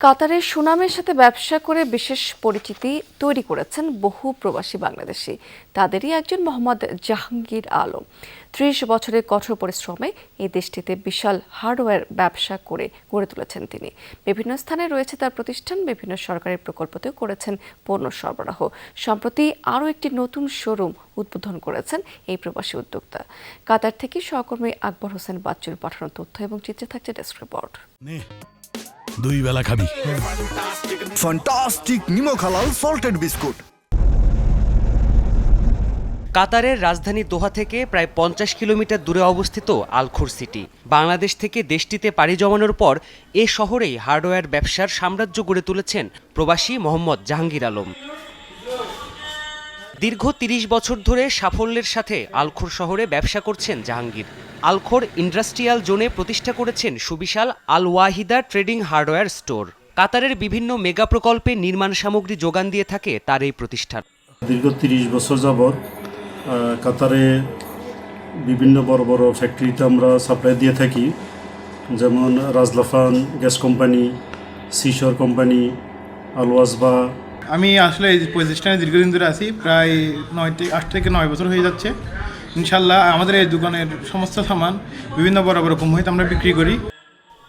কাতারের সুনামের সাথে ব্যবসা করে বিশেষ পরিচিতি তৈরি করেছেন বহু প্রবাসী বাংলাদেশি। তাদেরই একজন মোহাম্মদ জাহাঙ্গীর আলম। ৩০ বছরের কঠোর পরিশ্রমে এই দেশটিতে বিশাল হার্ডওয়্যার ব্যবসা করে গড়ে তুলেছেন তিনি। বিভিন্ন স্থানে রয়েছে তার প্রতিষ্ঠান, বিভিন্ন সরকারি প্রকল্পতেও করেছেন পণ্য সরবরাহ। সম্প্রতি আরও একটি নতুন শোরুম উদ্বোধন করেছেন এই প্রবাসী উদ্যোক্তা। কাতার থেকে সহকর্মী আকবর হোসেন বাচ্চুর পাঠানো তথ্য এবং চিত্রে থাকছে ডেস্ক রিপোর্ট। দুই বেলা খাবি ফ্যান্টাস্টিক নিমো হালাল সল্টেড বিস্কুট। কাতারের রাজধানী দোহা থেকে প্রায় 50 কিলোমিটার দূরে অবস্থিত আলখোর সিটি। বাংলাদেশ থেকে দেশটিতে পাড়ি জমানোর পর এ শহরেই হার্ডওয়্যার ব্যবসার সাম্রাজ্য গড়ে তুলেছেন প্রবাসী মোহাম্মদ জাহাঙ্গীর আলম। দীর্ঘ 30 বছর ধরে সাফল্যের সাথে আলখোর শহরে ব্যবসা করছেন জাহাঙ্গীর। আলখোর ইন্ডাস্ট্রিয়াল জোনে প্রতিষ্ঠা করেছেন সুবিশাল আল ওয়াহিদা ট্রেডিং হার্ডওয়্যার স্টোর। কাতারের বিভিন্ন মেগা প্রকল্পে নির্মাণ সামগ্রী যোগান দিয়ে থাকে তার এই প্রতিষ্ঠান। দীর্ঘ 30 বছর যাবৎ কাতারে বিভিন্ন বড় বড় ফ্যাক্টরিতে আমরা সাপ্লাই দিয়ে থাকি, যেমন রাজলাফান গ্যাস কোম্পানি, সিশর কোম্পানি, আলওয়াজবা। আমি আসলে এই প্রতিষ্ঠানে দীর্ঘদিন ধরে আছি, প্রায় 8 থেকে 9 বছর হয়ে যাচ্ছে। ইনশাল্লাহ আমাদের এই দোকানের সমস্ত সামান বিভিন্ন বড় বড় কোম্পানিতে আমরা বিক্রি করি।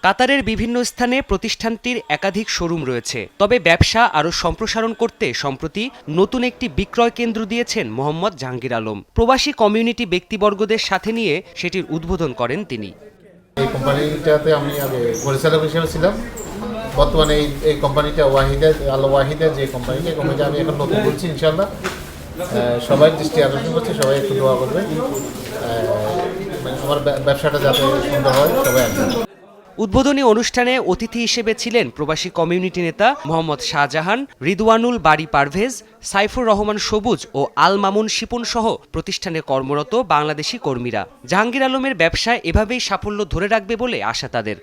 কাতারের বিভিন্ন স্থানে প্রতিষ্ঠানটির একাধিক শোরুম রয়েছে, তবে ব্যবসা আরও সম্প্রসারণ করতে সম্প্রতি নতুন একটি বিক্রয় কেন্দ্র দিয়েছেন মোহাম্মদ জাহাঙ্গীর আলম। প্রবাসী কমিউনিটি ব্যক্তিবর্গদের সাথে নিয়ে সেটির উদ্বোধন করেন তিনি। এই কোম্পানিটাতে আমি আগে পরিচালক হিসেবে ছিলাম। বর্তমানে এই কোম্পানিটা আল ওয়াহিদা যে কোম্পানিটা আমি এখন নতুন করছি। ইনশাল্লাহ সবাই দৃষ্টি আকর্ষণ করছে, সবাই একটু দোয়া করবে আমার ব্যবসাটা যাতে সুন্দর হয়, সবাই আসবে। উদ্বোধনী অনুষ্ঠানে অতিথি হিসেবে ছিলেন প্রবাসী কমিউনিটি নেতা মোহাম্মদ শাহজাহান, রিদওয়ানুল বাড়ি পারভেজ, সাইফুর রহমান সবুজ ও আল মামুন শিপুন সহ প্রতিষ্ঠানে কর্মরত বাংলাদেশি কর্মীরা। জাহাঙ্গীর আলমের ব্যবসায় এভাবেই সাফল্য ধরে রাখবে বলে আশা তাদের।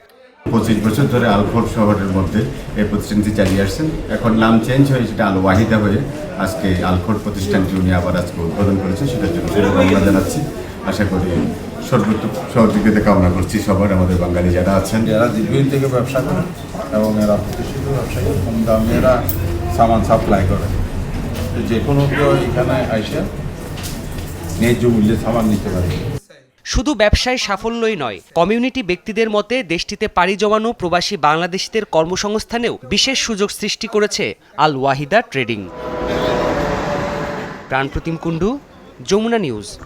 25 বছর ধরে আলখোর শহরের মধ্যে এই প্রতিষ্ঠানটি চালিয়ে আসছেন। এখন নাম চেঞ্জ হয়ে সেটা আল ওয়াহিদা হয়ে আজকে আলখোর প্রতিষ্ঠানটি উনি আবার আজকে উদ্বোধন করেছেন। সেটার জন্য শুভকামনা জানাচ্ছি। আশা করি সর্বোত্তম সহযোগিতা কামনা করছি সবার, আমাদের বাঙালি যারা আছেন, এরা দীর্ঘদিন থেকে ব্যবসা করে এবং এরা প্রতিষ্ঠিত ব্যবসায়ী, কম দামে এরা সামান সাপ্লাই করে। যে কোনো কেউ এখানে আইসে ন্যায্য মূল্যে সামান নিতে পারে। শুধু ব্যবসায় সাফল্যই নয়, কমিউনিটি ব্যক্তিদের মতে দেশটিতে পাড়ি জমানো প্রবাসী বাংলাদেশিদের কর্মসংস্থানেও বিশেষ সুযোগ সৃষ্টি করেছে আল ওয়াহিদা ট্রেডিং। প্রাণপ্রতিম কুণ্ডু, যমুনা নিউজ।